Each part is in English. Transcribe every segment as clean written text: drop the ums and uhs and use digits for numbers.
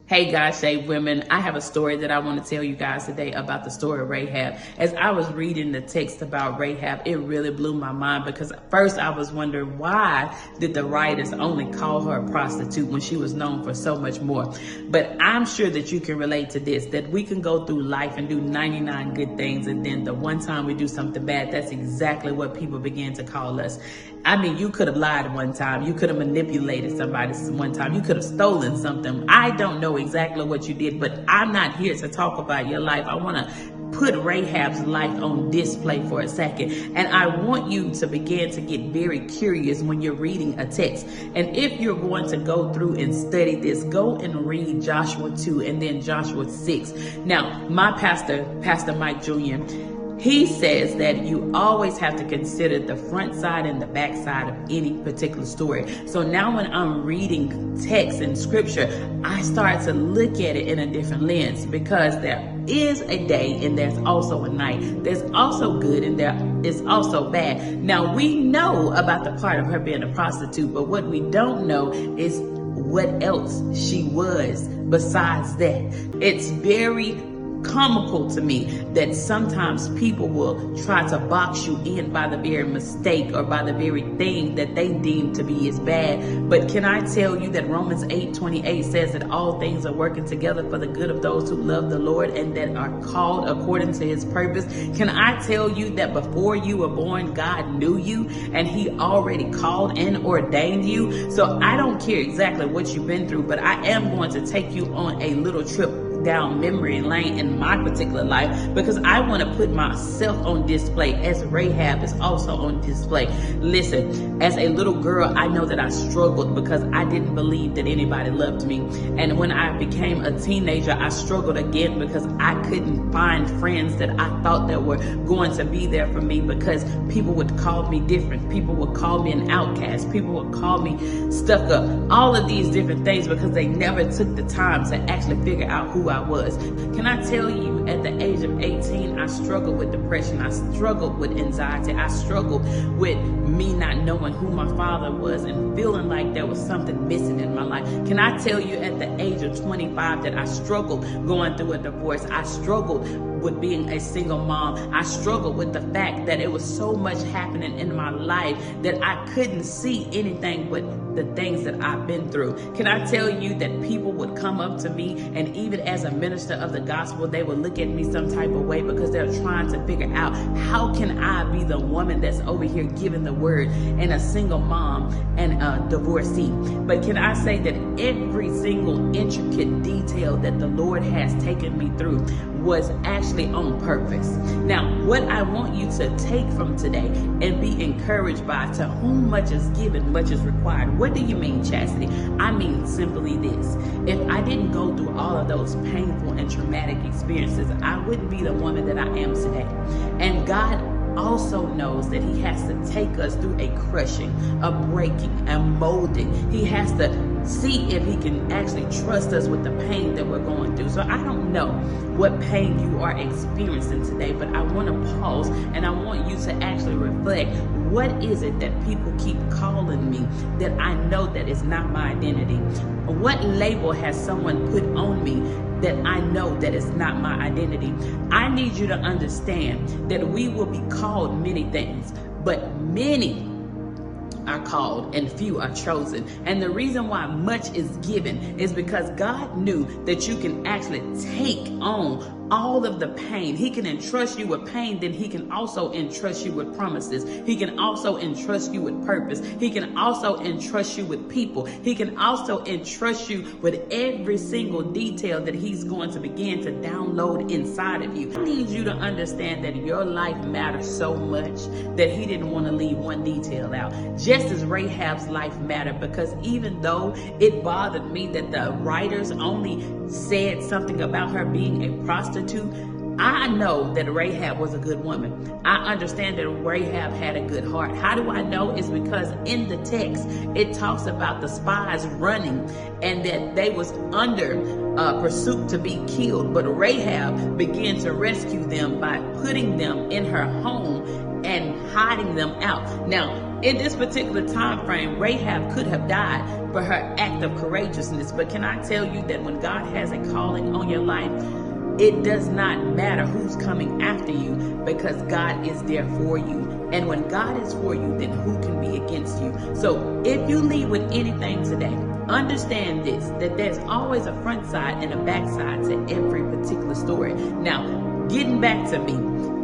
Hey God Save Women, I have a story that I want to tell you guys today about the story of Rahab. As I was reading the text about Rahab, it really blew my mind because at first I was wondering, why did the writers only call her a prostitute when she was known for so much more? But I'm sure that you can relate to this, that we can go through life and do 99 good things, and then the one time we do something bad, that's exactly what people begin to call us. I mean, you could have lied one time, you could have manipulated somebody one time, you could have stolen something. I don't know exactly what you did, but I'm not here to talk about your life. I want to put Rahab's life on display for a second. And I want you to begin to get very curious when you're reading a text. And if you're going to go through and study this, go and read Joshua 2 and then Joshua 6. Now, my pastor, Pastor Mike Jr., he says that you always have to consider the front side and the back side of any particular story. So now when I'm reading text and scripture, I start to look at it in a different lens, because there is a day and there's also a night. There's also good and there is also bad. Now we know about the part of her being a prostitute, but what we don't know is what else she was besides that. It's very comical to me that sometimes people will try to box you in by the very mistake or by the very thing that they deem to be as bad. But can I tell you that Romans 8:28 says that all things are working together for the good of those who love the Lord and that are called according to his purpose? Can I tell you that before you were born, God knew you and he already called and ordained you? So I don't care exactly what you've been through, but I am going to take you on a little trip down memory lane in my particular life, because I want to put myself on display as Rahab is also on display. Listen, as a little girl, I know that I struggled because I didn't believe that anybody loved me. And when I became a teenager, I struggled again because I couldn't find friends that I thought that were going to be there for me, because people would call me different. People would call me an outcast. People would call me stuck up. All of these different things because they never took the time to actually figure out who I was. Can I tell you, at the age of 18, I struggled with depression. I struggled with anxiety. I struggled with me not knowing who my father was and feeling like there was something missing in my life. Can I tell you, at the age of 25, that I struggled going through a divorce. I struggled with being a single mom. I struggled with the fact that it was so much happening in my life that I couldn't see anything but the things that I've been through. Can I tell you that people would come up to me, and even as a minister of the gospel, they would look at me some type of way because they're trying to figure out, how can I be the woman that's over here giving the word and a single mom and a divorcee? But can I say that every single intricate detail that the Lord has taken me through was actually on purpose. Now, what I want you to take from today and be encouraged by, to whom much is given, much is required. What do you mean, Chastity? I mean simply this. If I didn't go through all of those painful and traumatic experiences, I wouldn't be the woman that I am today. And God also knows that he has to take us through a crushing, a breaking, a molding. He has to see if he can actually trust us with the pain that we're going through. So I don't know what pain you are experiencing today, but I want to pause and I want you to actually reflect. What is it that people keep calling me that I know that is not my identity? What label has someone put on me that I know that is not my identity? I need you to understand that we will be called many things, but many are called and few are chosen. And the reason why much is given is because God knew that you can actually take on all of the pain. He can entrust you with pain, then he can also entrust you with promises. He can also entrust you with purpose. He can also entrust you with people. He can also entrust you with every single detail that he's going to begin to download inside of you. I need you to understand that your life matters so much that he didn't want to leave one detail out. Just as Rahab's life mattered, because even though it bothered me that the writers only said something about her being a prostitute, I know that Rahab was a good woman. I understand that Rahab had a good heart. How do I know? It's because in the text, it talks about the spies running and that they was under pursuit to be killed. But Rahab began to rescue them by putting them in her home and hiding them out. Now, in this particular time frame, Rahab could have died for her act of courageousness. But can I tell you that when God has a calling on your life, it does not matter who's coming after you, because God is there for you. And when God is for you, then who can be against you? So if you leave with anything today, understand this, that there's always a front side and a back side to every particular story. Now, getting back to me,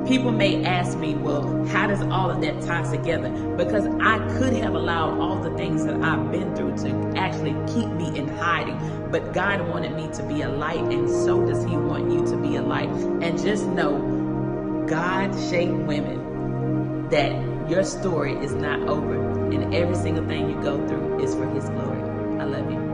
people may ask me, well, how does all of that tie together? Because I could have allowed all the things that I've been through to actually keep me in hiding. But God wanted me to be a light, and so does He want you to be a light. And just know, God-shaped women, that your story is not over. And every single thing you go through is for His glory. I love you.